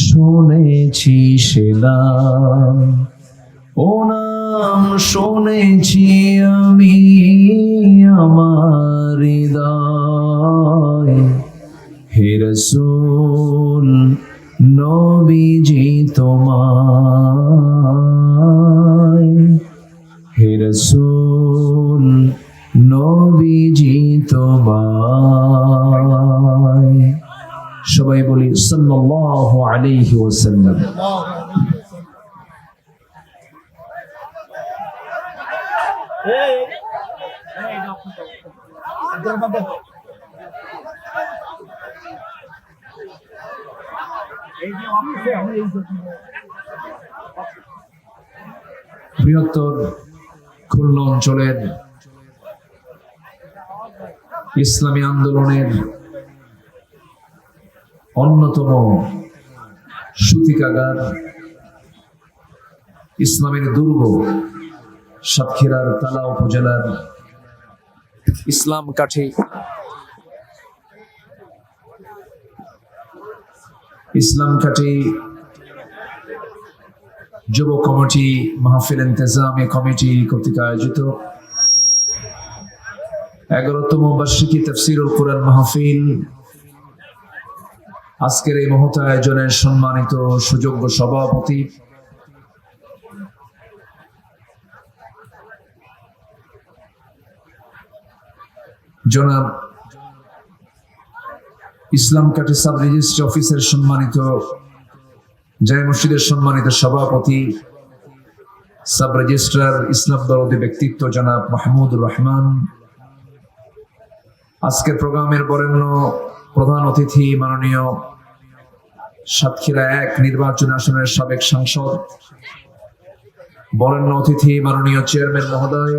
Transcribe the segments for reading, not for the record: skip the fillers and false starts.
শুনেছি সে নাম, ও নাম শুনেছি আমি আমার হৃদয়। হে রাসূল নবীজি তোমায়, হে রাসূল নবীজি তোমায়। সবাই বলি সাল্লাল্লাহু আলাইহি ওয়াসাল্লাম। বৃহত্তর খুলনা অঞ্চলের ইসলামী আন্দোলনের অন্যতম সূতিকাগার, ইসলামের দুর্গ সাতক্ষীরার তালা উপজেলার ইসলাম কাঠি যুব কমিটি মাহফিল ইন্তেজামি কমিটি কর্তৃক আয়োজিত 11তম বার্ষিকী তাফসীরুল কুরআন মাহফিল, আজকের এই মহৎ আয়োজনের সম্মানিত সুযোগ্য সভাপতি জনাব ইসলাম কাঠি সাব রেজিস্ট্রি অফিসের সম্মানিত জামে মসজিদের সম্মানিত সভাপতি সাব রেজিস্ট্রার ইসলাম দরদি ব্যক্তিত্ব জনাব মাহমুদুর রহমান, আজকের প্রোগ্রামের বরেণ্য প্রধান অতিথি মাননীয় সাতক্ষীরা 1 নির্বাচন আসনের সাবেক সাংসদ, বরেণ্য অতিথি মাননীয় চেয়ারম্যান মহোদয়,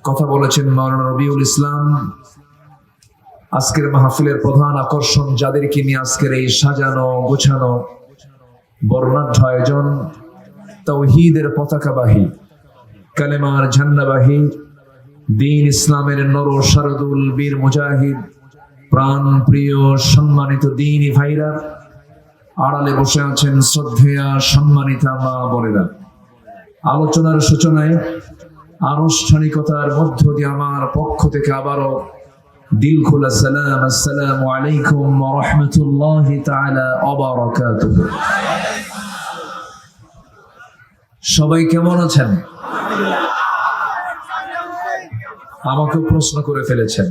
কথা বলেছেন মাওলানা রবিউল ইসলাম। আজকের মাহফিলের প্রধান আকর্ষণ, যাদেরকে নিয়ে আজকের এই সাজানো গোছানো বর্ণাঢ্য আয়োজন, তাওহীদের পতাকাবাহী, কালেমার ঝান্ডাবাহী, দ্বীন ইসলামের নর শারদুল বীর মুজাহিদ, প্রাণ প্রিয় সম্মানিত দ্বীনি ভাইরা, আড়ালে বসে আছেন শ্রদ্ধেয়া সম্মানিতা মা বোনেরা। আলোচনার সূচনায় আনুষ্ঠানিকতার মধ্য দিয়ে আমার পক্ষ থেকে আবারও দিল খোলা সালাম, আসসালামু আলাইকুম ওয়া রাহমাতুল্লাহি তাআলা ওয়া বারাকাতুহু। সবাই কেমন আছেন? আমাকে প্রশ্ন করে ফেলেছেন।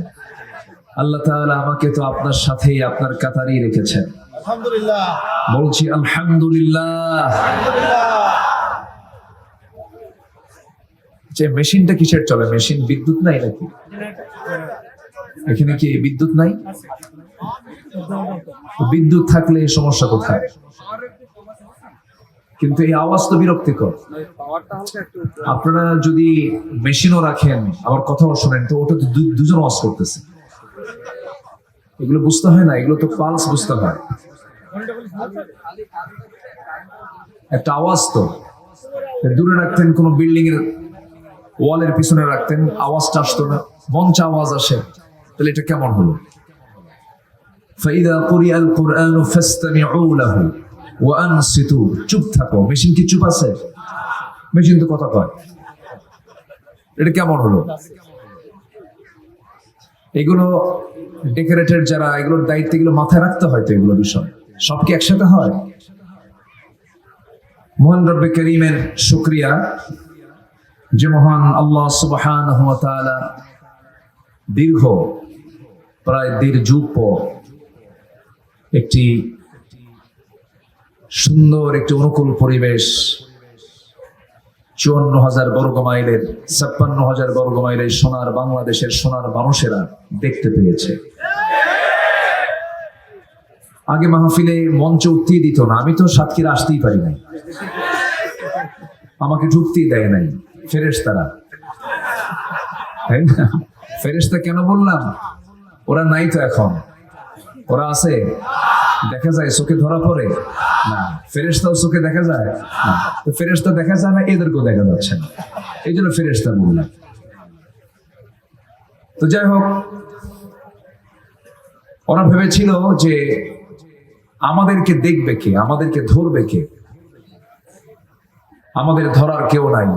আল্লাহ তাআলা আমাকে তো আপনার সাথেই আপনার কাতারেই রেখেছেন, আলহামদুলিল্লাহ। বলছি আলহামদুলিল্লাহ। যে মেশিনটা কিসের চলে? মেশিন বিদ্যুৎ নাই নাকি? এখানে কি বিদ্যুৎ নাই? বিদ্যুৎ থাকলে সমস্যা কোথায়? কিন্তু এই আওয়াজ তো বিরক্তিকর। আপনারা যদি মেশিনও রাখেন আবার কথাও শোনেন, তো ওটা তো দুজন আওয়াজ করতেছে, এগুলো বুঝতে হয় না? এগুলো তো পালস বুঝতে হয়। একটা আওয়াজ তো দূরে রাখতেন, কোন বিল্ডিং এর ওয়ালের পিছনে রাখতেন, আওয়াজটা আসতো না। মঞ্চে আওয়াজ আসে, তাহলে এটা কেমন হলো? ফাইদা কুরিআল কুরআন ফাসতামিউ লাহু ওয়া আনসিতু, চুপ থাকো। মেশিন কি চুপ আছে? মেশিন তো কথা কয়। এটা কেমন হলো? এগুলো ডেকোরেটর যারা, এগুলোর দায়িত্ব, এগুলো মাথায় রাখতে হয় তো। এগুলো বিষয় সব কি একসাথে হয়? মহান রব্বে করিমের শুকরিয়া যে মহান আল্লাহ সুবহানাহু ওয়া তাআলা দীর্ঘ প্রায় 1.5 যুগ পর একটি সুন্দর, একটি অনুকূল পরিবেশ 54,000 বর্গ মাইলের, 56,000 বর্গ মাইলের সোনার বাংলাদেশের সোনার মানুষেরা দেখতে পেয়েছে। আগে মাহফিলে মঞ্চে উঠতেই দিত না, আমি তো সাতক্ষীরা আসতেই পারি নাই, আমাকে ঢুকতেই দেয় নাই ফেরেশতারা, তাই না? ফেরেশতা কেন বললাম? ওরা নাই তো এখন, ওরা আছে, দেখা যায়, চোখে ধরা পড়ে না। ফেরেশতাও চোখে দেখা যায় না, তো ফেরেশতা দেখা যায় না, এদেরকেও দেখা যাচ্ছে না, এই জন্য ফেরেশতা বললাম। তো যাই হোক, ওরা ভেবেছিল যে আমাদেরকে দেখবে কে, আমাদেরকে ধরবে কে? আমাদের ধরার কেউ নাই,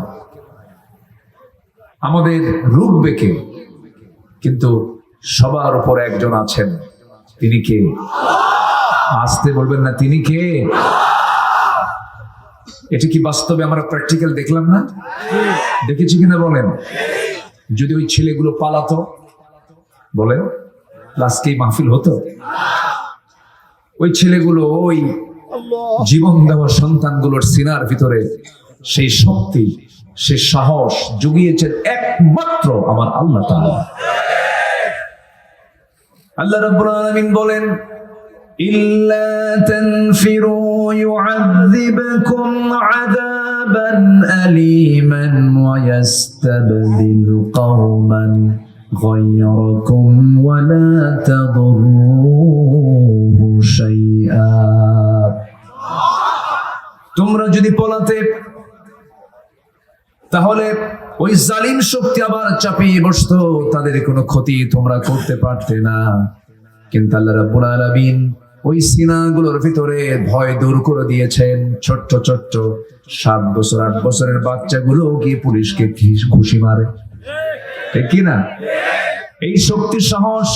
আমাদের রুখবে কে? কিন্তু সবার উপরে একজন আছেন, তিনি কে? আসতে বলবেন না, তিনি কে? এটা কি বাস্তবে আমরা প্র্যাকটিক্যাল দেখলাম না? দেখেছি কিনা বলেন? যদি ওই ছেলেগুলো পালাতো, বলেন আজকেই মাহফিল হতো? ওই ছেলেগুলো ওই জীবন দেওয়া সন্তানগুলোর সিনার ভিতরে সেই শক্তি, সেই সাহস জুগিয়েছেন একমাত্র আমার আল্লাহ তাআলা। আল্লাহ রাব্বুল আলামিন বলেন, ইল্লা তানফিরু ইউআযিবকুম আযাবান আলীমান ওয়া ইস্তাবদিল কওমান গায়রাকুম ওয়া লা তাদুররুহু শাইআ। তোমরা যদি পলাতে, তাহলে ওই জালিম শক্তি আবার চাপিয়ে বসতো, তাদের কোনো ক্ষতি তোমরা করতে পারতে না। কিন্তু আল্লাহ রাব্বুল আলামিন ওই সিনাগুলোর ভিতরে ভয় দূর করে দিয়েছেন। ছোট্ট ছোট্ট 7 বছর 8 বছরের বাচ্চাগুলো গিয়ে পুলিশকে ঘুষি মারে, ঠিক কিনা? এই শক্তি সাহস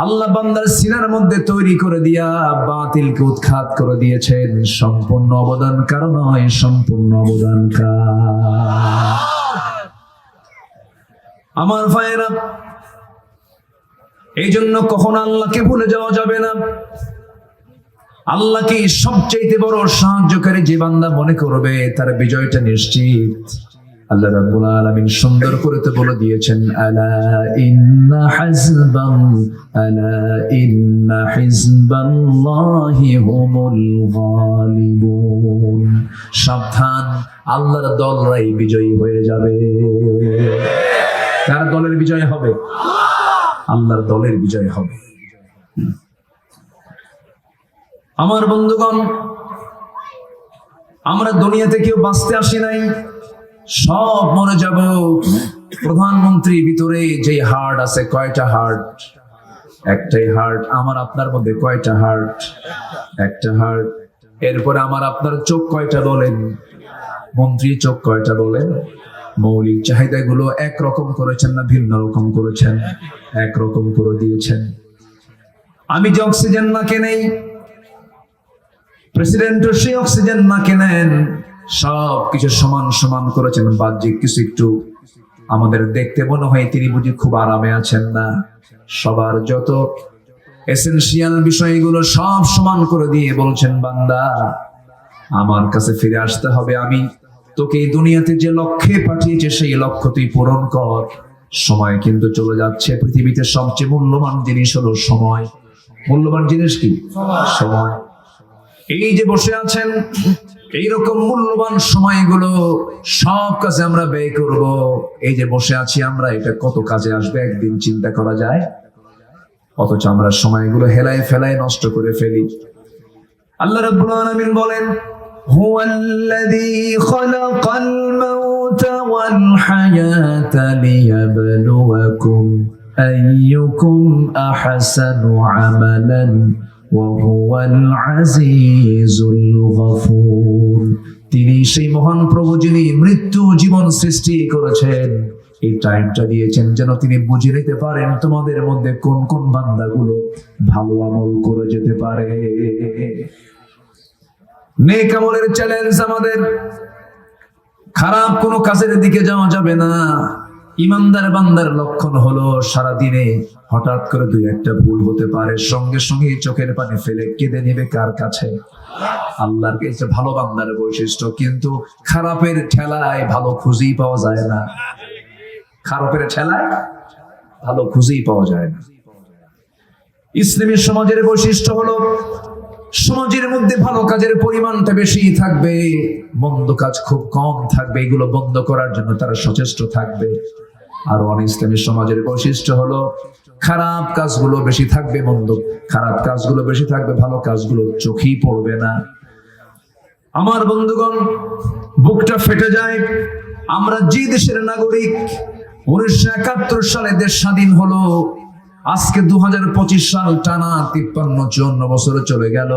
আল্লাহ বান্দার সিনার মধ্যে তৈরি করে দিয়া বাতিলকে উৎখাত করে দিয়েছেন। সম্পূর্ণ অবদান কারণ নয়, সম্পূর্ণ অবদান কার? আমার ভাইয়েরা, এই জন্য কখনো আল্লাহকে ভুলে যাওয়া যাবে না। আল্লাহকে সবচেয়ে বড় সাহায্যকারী যে বান্দা মনে করবে, তার বিজয়টা নিশ্চিত। আল্লাহ রাব্বুল আলামিন সুন্দর করে তো বলে দিয়েছেন, আলা ইন্না হিজবাল্লাহি হুমুল গালিবুন। সাবধান, আল্লাহর দলরাই বিজয়ী হয়ে যাবে। কার দলের বিজয় হবে? আল্লাহর দলের বিজয় হবে। আমার বন্ধুগণ, আমরা দুনিয়াতে কেউ বাঁচতে আসি নাই, সব মরে যাব। প্রধানমন্ত্রীর ভিতরে যে হার্ট আছে, কয়টা হার্ট? একটাই হার্ট। আমার আপনার মধ্যে কয়টা হার্ট? একটা হার্ট। এরপরে আমার আপনার চোখ কয়টা বলেন? মন্ত্রী চোখ কয়টা বলেন? মৌলিক চাহিদাগুলো একরকম করেছেন না ভিন্ন রকম করেছেন? একরকম করে দিয়েছেন। আমি যে অক্সিজেন নাকে নেই, প্রেসিডেন্টও সেই অক্সিজেন নাকে নেন। সব কিছু সমান সমান করেছেন। বাহ্যিক কিছু একটু আমাদের দেখতে মনে হয় তিনি বুঝি খুব আরামে আছেন না। সবার যত এসেনশিয়াল বিষয়গুলো সব সমান করে দিয়ে বলছেন, বান্দা আমার কাছে ফিরে আসতে হবে। আমি তোকে এই দুনিয়াতে যে লক্ষ্যে পাঠিয়েছে সেই লক্ষ্য তুই পূরণ কর। সময় কিন্তু চলে যাচ্ছে। পৃথিবীতে সবচেয়ে মূল্যবান জিনিস হলো সময়। মূল্যবান জিনিস কি? সময়। এই যে বসে আছেন, এইরকম মূল্যবান সময়গুলো সব কাজে আমরা ব্যয় করব। এই যে বসে আছি আমরা, এটা কত কাজে আসবে একদিন চিন্তা করা যায়? অথচ আমরা সময়গুলো হেলায় ফেলায় নষ্ট করে ফেলি। আল্লাহ রাব্বুল আলামিন বলেন, হুয়াল্লাযী খালাকাল মাউতা ওয়াল হায়াতা লিয়াবলুয়াকুম আইয়ুকুম আহসানু আমালান ওয়া হুয়াল আজিজুল গফুর। তিনি সেই মহান প্রভু যিনি মৃত্যু জীবন সৃষ্টি করেছেন। এই টাইমটা দিয়েছেন যেন তিনি বুঝে নিতে পারেন তোমাদের মধ্যে কোন কোন বান্দাগুলো ভালো আমল করে যেতে পারে। নেক আমলের চ্যালেঞ্জ আমাদের। খারাপ কোনো কাজের দিকে যাওয়া যাবে না। ইমানদার বান্দার লক্ষণ হলো সারা দিনে হঠাৎ করে 2-1টা ভুল হতে পারে, সঙ্গে সঙ্গে চোখের পানি ফেলে কেঁদে নেবে কার কাছে? আল্লাহর কাছে। ভালো বান্দার বৈশিষ্ট্য। কিন্তু খারাপের ঠেলায় ভালো খুঁজেই পাওয়া যায় না। খারাপের ঠেলায় ভালো খুঁজেই পাওয়া যায় না। ইসলামী সমাজের বৈশিষ্ট্য হলো সমাজের মধ্যে ভালো কাজের পরিমাণটা বেশি থাকবে, মন্দ কাজ খুব কম থাকবে। এগুলো বন্ধ করার জন্য তারা সচেষ্ট থাকবে। আর ইসলামী সমাজের বৈশিষ্ট্য হলো খারাপ কাজগুলো বেশি থাকবে, খারাপ কাজগুলো বেশি থাকবে, ভালো কাজগুলো চোখেই পড়বে না। আমার বন্ধুগণ, বুকটা ফেটে যায়। আমরা যে দেশের নাগরিক, 1971 সালে দেশ স্বাধীন হলো। আজকে 2025 সাল, টানা 53-54 বছর চলে গেল।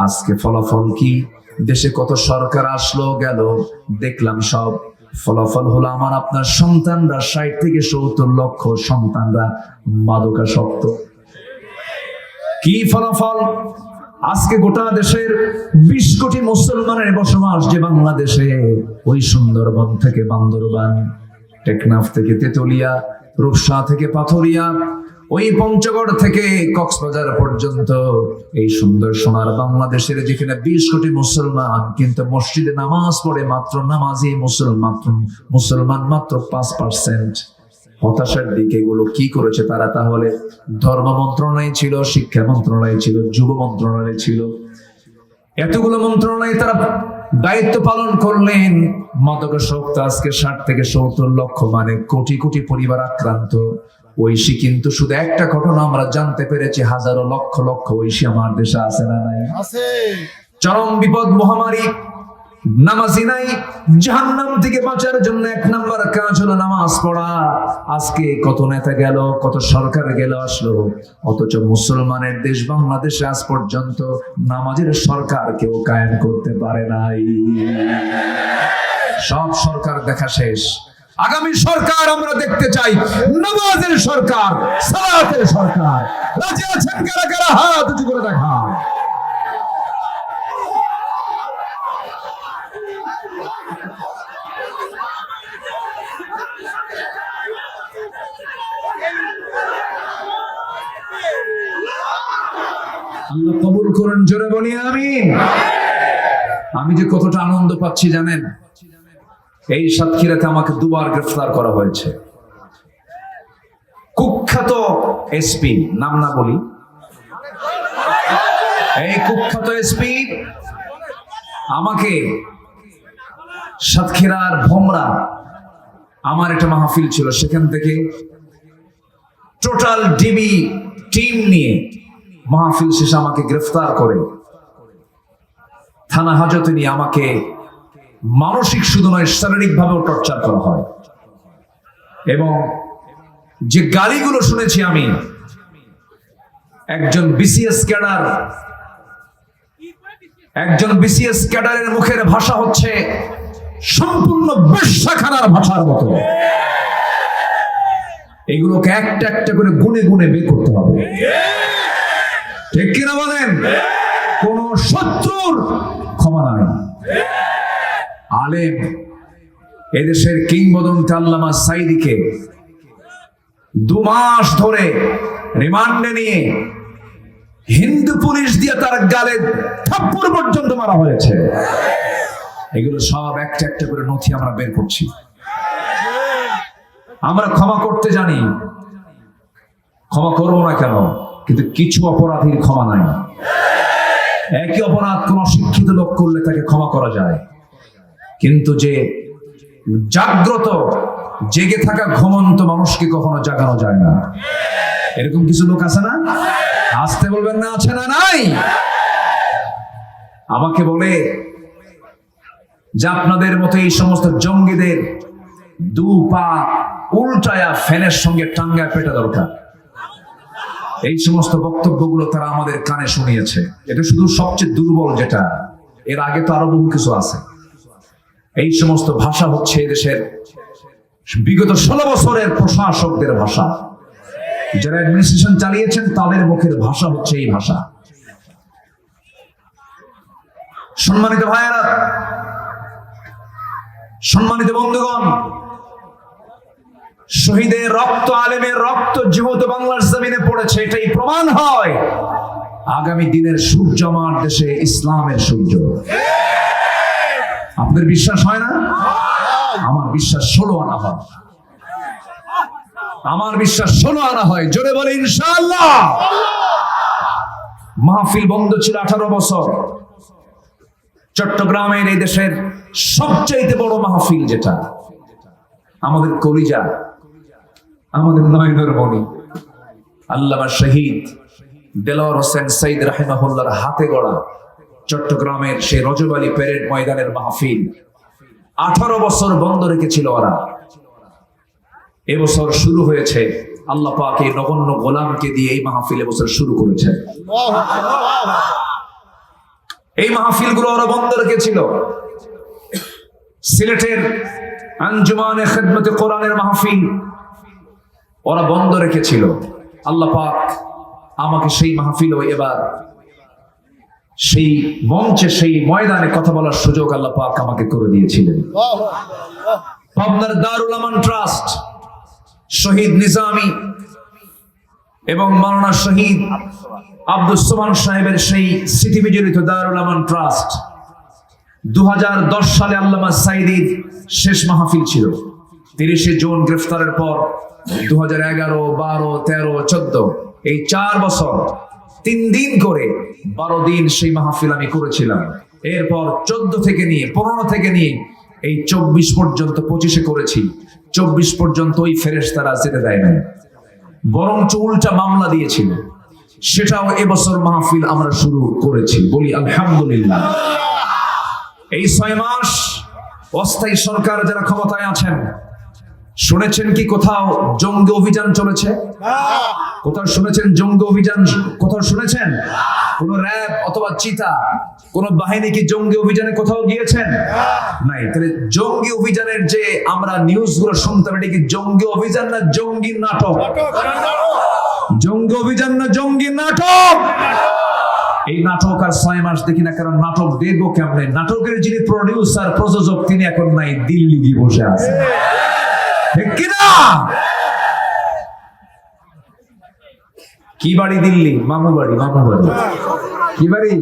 আজকে ফলাফল কি? দেশে কত সরকার আসলো গেল, দেখলাম সব ফলাফল হলো আমার আপনার সন্তানরা 60 থেকে 70 লক্ষ সন্তানরা মাদকাসক্ত। কি ফলাফল? আজকে গোটা দেশের 20 কোটি মুসলমানের বসবাস যে বাংলাদেশে, ওই সুন্দরবন থেকে বান্দরবান, টেকনাফ থেকে তেতুলিয়া, রূপসা থেকে পাথরিয়া, ওই পঞ্চগড় থেকে কক্সবাজার পর্যন্ত এই সুন্দর সোনার বাংলাদেশের যেখানে 20 কোটি মুসলমান, কিন্তু মসজিদে নামাজ পড়ে মাত্র নামাজি মুসলমান মাত্র 5%। হতাশার দিকে এগুলো কি করেছে তারা? তাহলে ধর্ম মন্ত্রণালয় ছিল, শিক্ষা মন্ত্রণালয় ছিল, যুব মন্ত্রণালয় ছিল, এতগুলো মন্ত্রণালয় তারা দায়িত্ব পালন করলেন। মাদকাসক্ত আজকে 60 থেকে 70 লক্ষ, মানে কোটি কোটি পরিবার আক্রান্ত। ঐশী কিন্তু শুধু একটা ঘটনা আমরা জানতে পেরেছি, হাজারো লক্ষ লক্ষ ঐশী আমার দেশে আছে না নাই? আছে। চরম বিপদ, মহামারী, নামাজি নাই। জাহান্নাম থেকে বাঁচার জন্য 1 নাম্বার কাজ হলো নামাজ পড়া। আজকে কত নেতা গেল, কত সরকার গেল আসলো, অথচ মুসলমানের দেশ বাংলাদেশে আজ পর্যন্ত নামাজের সরকার কেউ কায়েম করতে পারে নাই। সব সরকার দেখা শেষ। আগামী সরকার আমরা দেখতে চাই নামাজের সরকার, সালাতের সরকার। রাজি আছেন কারা কারা? হাত উঁচু করে দেখা। আল্লাহ কবুল করুন, জোরে বলি আমিন। আমি যে কতটা আনন্দ পাচ্ছি জানেন? এই সাতক্ষীরাতে আমাকে 2 বার গ্রেফতার করা হয়েছে। কুখ্যাত এসপি, নাম না বলি, এই কুখ্যাত এসপি আমাকে সাতক্ষীরার ভোমরা, আমার একটা মাহফিল ছিল, সেখান থেকে টোটাল ডিবি টিম নিয়ে মাহফিল শেষে আমাকে গ্রেফতার করে থানা হাজতে নিয়ে আমাকে মানসিক শুধু নয় শারীরিক ভাবেও টর্চার করা হয়। এবং যে গালিগুলো শুনেছি আমি, একজন বিসিএস ক্যাডারের মুখের ভাষা হচ্ছে সম্পূর্ণ বেশ্যাখানার ভাষার মতো। এগুলোকে একটা একটা করে গুনে গুনে বের করতে হবে, ঠিক কিনা বলেন? কোন শত্রুর ক্ষমা নাই। আলেম, এদেশের কিংবদন্তি আল্লামা সাইদিকে 2 মাস ধরে রিমান্ডে নিয়ে হিন্দু পুলিশ দিয়ে তার গালে থাপ্পড় পর্যন্ত মারা হয়েছে। এগুলো সব একটা একটা করে নথি আমরা বের করছি। আমরা ক্ষমা করতে জানি, ক্ষমা করবো না কেন? কিন্তু কিছু অপরাধীর ক্ষমা নাই। একই অপরাধ কোন শিক্ষিত লোক করলে তাকে ক্ষমা করা যায়, কিন্তু যে জাগ্রত জেগে থাকা ঘুমন্ত মানুষকে কখনো জাগানো যায় না। এরকম কিছু লোক আছে না? আসতে বলবেন না, আছে না নাই? আমাকে বলে যে আপনাদের মতো এই সমস্ত জঙ্গিদের 2 পা উল্টায়া ফ্যানের সঙ্গে টাঙ্গায় পেটা দরকার। এই সমস্ত বক্তব্যগুলো তারা আমাদের কানে শুনিয়েছে। এটা শুধু সবচেয়ে দুর্বল যেটা, এর আগে তো আরো বহু কিছু আছে। এই সমস্ত ভাষা হচ্ছে এদেশের বিগত 16 বছরের প্রশাসকদের ভাষা। যারা অ্যাডমিনিস্ট্রেশন চালিয়েছেন তাদের মুখের ভাষা হচ্ছে এই ভাষা। সম্মানিত ভাইয়েরা, সম্মানিত বন্ধুগণ, শহীদের রক্ত, আলেমের রক্ত যেহেতু বাংলার জমিনে পড়েছে, এটাই প্রমাণ হয় আগামী দিনের সূর্য আমার দেশে ইসলামের সূর্য। আপনাদের বিশ্বাস হয় না? আমার বিশ্বাস 16 আনা হয়। আমার বিশ্বাস 16 আনা হয়। জোরে বলে ইনশাআল্লাহ। মাহফিল বন্ধ ছিল 18 বছর। চট্টগ্রামের এই দেশের সবচেয়ে বড় মাহফিল, যেটা আমাদের কলিজা, আমাদের নয়নের মণি আল্লামা শহীদ দেলোয়ার হোসেন সঈদ রাহিমাহুল্লাহর হাতে গড়া চট্টগ্রামের সেই রজব আলী প্যারেড ময়দানের মাহফিল 18 বছর বন্ধ রেখেছিল ওরা। এবছর শুরু হয়েছে। আল্লাহ পাক এই নগণ্য গোলামকে দিয়ে এই মাহফিল এবছর শুরু করেছে। এই মাহফিলগুলো ওরা বন্ধ রেখেছিল। সিলেটের আঞ্জুমানে খিদমতে কোরআনের মাহফিল ওরা বন্ধ রেখেছিল। আল্লাহ পাক আমাকে সেই মাহফিলও এবার সেই মঞ্চে সেই ময়দানে কথা বলার সুযোগ আল্লাহ পাক আমাকে করে দিয়েছিলেন। পাবনার দারুল আমান ট্রাস্ট, শহীদ নিজামী এবং মাওলানা শহীদ আব্দুস সোবহান সাহেবের সেই স্মৃতি বিজড়িত দারুল আমান ট্রাস্ট 2010 সালে আল্লামা সাঈদীর শেষ মাহফিল ছিল। 30 জুন গ্রেফতারের পর 2011, 12, 13, 14 এই 4 বছর 3 দিন করে 12 দিন সেই মাহফিল আমি করেছিলাম। এরপর 14 থেকে নিয়ে 15 থেকে নিয়ে এই 24 পর্যন্ত 25-এ করেছি। 24 পর্যন্ত ওই ফেরেশতারা যেতে দেয় না, বরং উল্টা মামলা দিয়েছিল। সেটাও এবছর মাহফিল আমরা শুরু করেছি, বলি আলহামদুলিল্লাহ। এই 6 মাস অস্থায়ী সরকার যারা ক্ষমতায় আছেন, শুনেছেন কি কোথাও জঙ্গি অভিযান চলেছে? কোথাও শুনেছেন জঙ্গি অভিযান? কোথাও শুনেছেন কোন র‍্যাব অথবা চিতা কোন বাহিনী কি জঙ্গি অভিযানে কোথাও গিয়েছেন? নাই। তাহলে জঙ্গি অভিযানের যে আমরা নিউজগুলো শুনতাম, এটা কি জঙ্গি অভিযান না জঙ্গি নাটক? জঙ্গি অভিযান না জঙ্গি নাটক? এই নাটক আর 6 মাস দেখি না, কারণ নাটক দেখবো কেমনে? নাটকের যিনি প্রডিউসার প্রযোজক তিনি এখন নাই, দিল্লি গিয়ে বসে আছে, ঠিক কিনা? কি বাড়ি দিল্লি? মামু বাড়ি। কি বাড়ি?